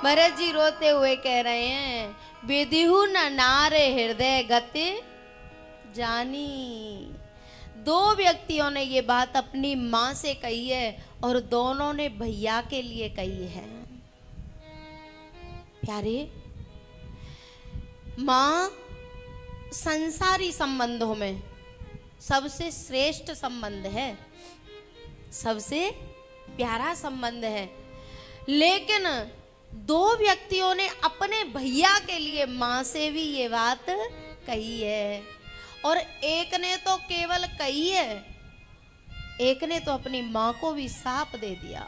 भरत जी रोते हुए कह रहे हैं, विधिहु न नारे हृदय गति जानी। दो व्यक्तियों ने ये बात अपनी माँ से कही है और दोनों ने भैया के लिए कही है। प्यारे, माँ संसारी संबंधों में सबसे श्रेष्ठ संबंध है, सबसे प्यारा संबंध है। लेकिन दो व्यक्तियों ने अपने भैया के लिए माँ से भी ये बात कही है, और एक ने तो केवल कही है, एक ने तो अपनी माँ को भी साप दे दिया।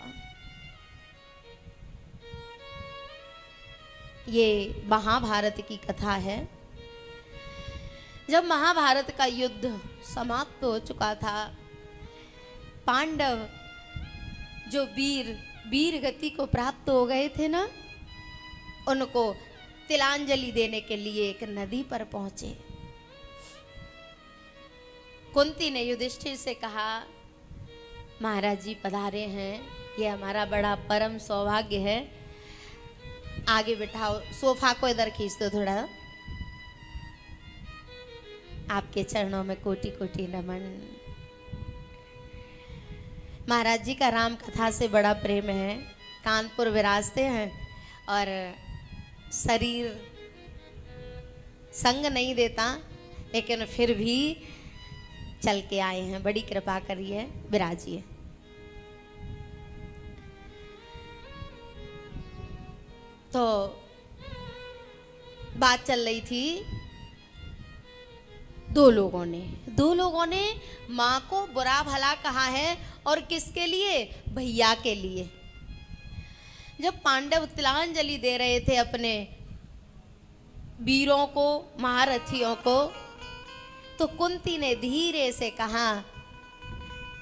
ये महाभारत की कथा है। जब महाभारत का युद्ध समाप्त हो चुका था, पांडव जो वीर गति को प्राप्त हो गए थे ना, उनको तिलांजलि देने के लिए एक नदी पर पहुंचे। कुंती ने युधिष्ठिर से कहा, महाराज जी पधारे हैं, ये हमारा बड़ा परम सौभाग्य है, आगे बिठाओ, सोफा को इधर खींच दो थोड़ा, आपके चरणों में कोटि कोटि नमन। महाराज जी का राम कथा से बड़ा प्रेम है, कानपुर विराजते हैं और शरीर संग नहीं देता, लेकिन फिर भी चल के आए हैं, बड़ी कृपा करिए, विराजिए। तो बात चल रही थी, दो लोगों ने माँ को बुरा भला कहा है, और किसके लिए? भैया के लिए। जब पांडव तिलांजलि दे रहे थे अपने वीरों को, महारथियों को, तो कुंती ने धीरे से कहा,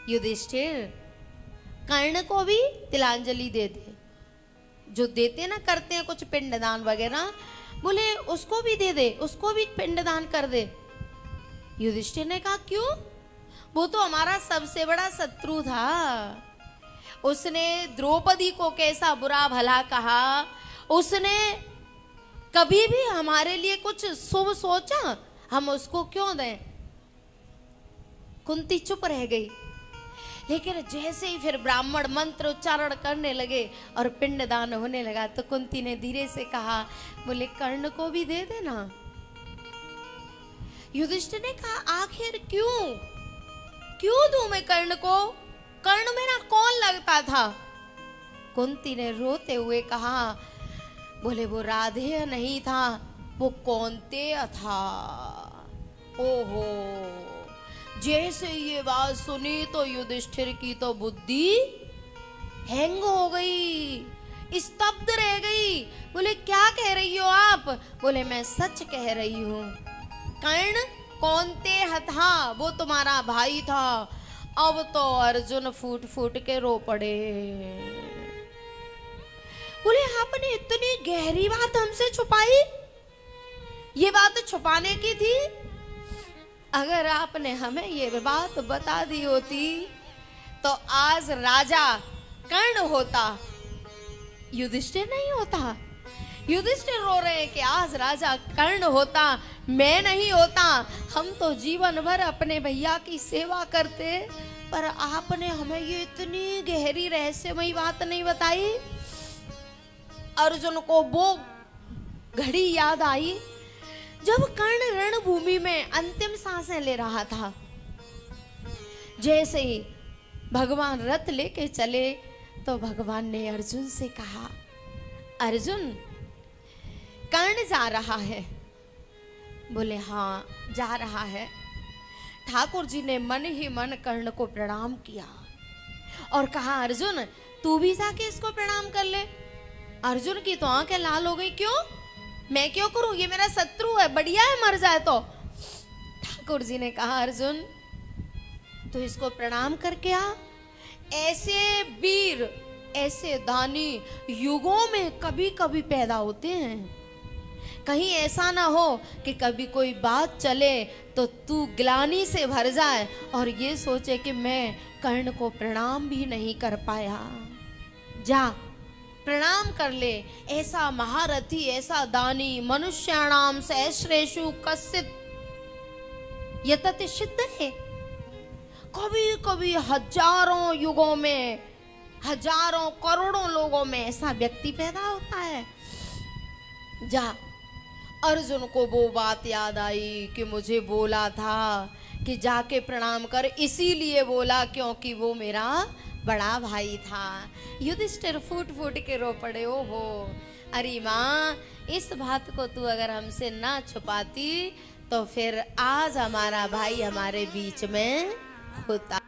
युधिष्ठिर कर्ण को भी तिलांजलि दे दे, जो देते ना, करते हैं कुछ पिंडदान वगैरह, बोले उसको भी दे दे, उसको भी पिंडदान कर दे। युधिष्ठिर ने कहा, क्यों? वो तो हमारा सबसे बड़ा शत्रु था, उसने द्रौपदी को कैसा बुरा भला कहा, उसने कभी भी हमारे लिए कुछ शुभ सोचा, हम उसको क्यों दें? कुंती चुप रह गई। लेकिन जैसे ही फिर ब्राह्मण मंत्र उच्चारण करने लगे और पिंडदान होने लगा, तो कुंती ने धीरे से कहा, बोले कर्ण को भी दे देना। युधिष्ठिर ने कहा, आखिर क्यों दूं मैं कर्ण को? कर्ण मेरा कौन लगता था? कुंती ने रोते हुए कहा, बोले वो राधेय नहीं था, वो कौन्तेय था। ओहो, जैसे ये बात सुनी तो युधिष्ठिर की तो बुद्धि हैंग हो गई, स्तब्ध रह गई। बोले क्या कह रही हो आप? बोले मैं सच कह रही हूँ, कर्ण कौन्तेय था, वो तुम्हारा भाई था। अब तो अर्जुन फूट फूट के रो पड़े। बोले आपने इतनी गहरी बात हमसे छुपाई, ये बात छुपाने की थी? अगर आपने हमें ये बात बता दी होती तो आज राजा कर्ण होता, युधिष्ठिर नहीं होता। युधिष्ठिर रो रहे हैं कि आज राजा कर्ण होता, मैं नहीं होता। हम तो जीवन भर अपने भैया की सेवा करते, पर आपने हमें ये इतनी गहरी रहस्यमयी बात नहीं बताई। अर्जुन को वो घड़ी याद आई जब कर्ण रणभूमि में अंतिम सांसें ले रहा था। जैसे ही भगवान रथ लेके चले तो भगवान ने अर्जुन से कहा, अर्जुन कर्ण जा रहा है। बोले हाँ जा रहा है। ठाकुर जी ने मन ही मन कर्ण को प्रणाम किया और कहा, अर्जुन तू भी जाके इसको प्रणाम कर ले। अर्जुन की तो आंखें लाल हो गई। क्यों? मैं क्यों करूं? ये मेरा शत्रु है, बढ़िया है मर जाए तो। ठाकुर जी ने कहा, अर्जुन तो इसको प्रणाम करके आ। ऐसे वीर, ऐसे दानी युगों में कभी कभी पैदा होते हैं। कहीं ऐसा ना हो कि कभी कोई बात चले तो तू ग्लानि से भर जाए और ये सोचे कि मैं कर्ण को प्रणाम भी नहीं कर पाया। जा प्रणाम कर ले। ऐसा महारथी, ऐसा दानी, मनुष्याणाम सहस्रेषु कश्चित् यतते सिद्ध है। कभी कभी हजारों युगों में, हजारों करोड़ों लोगों में ऐसा व्यक्ति पैदा होता है। जा, अर्जुन को वो बात याद आई कि मुझे बोला था कि जाके प्रणाम कर, इसीलिए बोला क्योंकि वो मेरा बड़ा भाई था। युधिष्ठिर फूट फूट के रो पड़े। ओ हो, अरे माँ, इस बात को तू अगर हमसे ना छुपाती तो फिर आज हमारा भाई हमारे बीच में होता।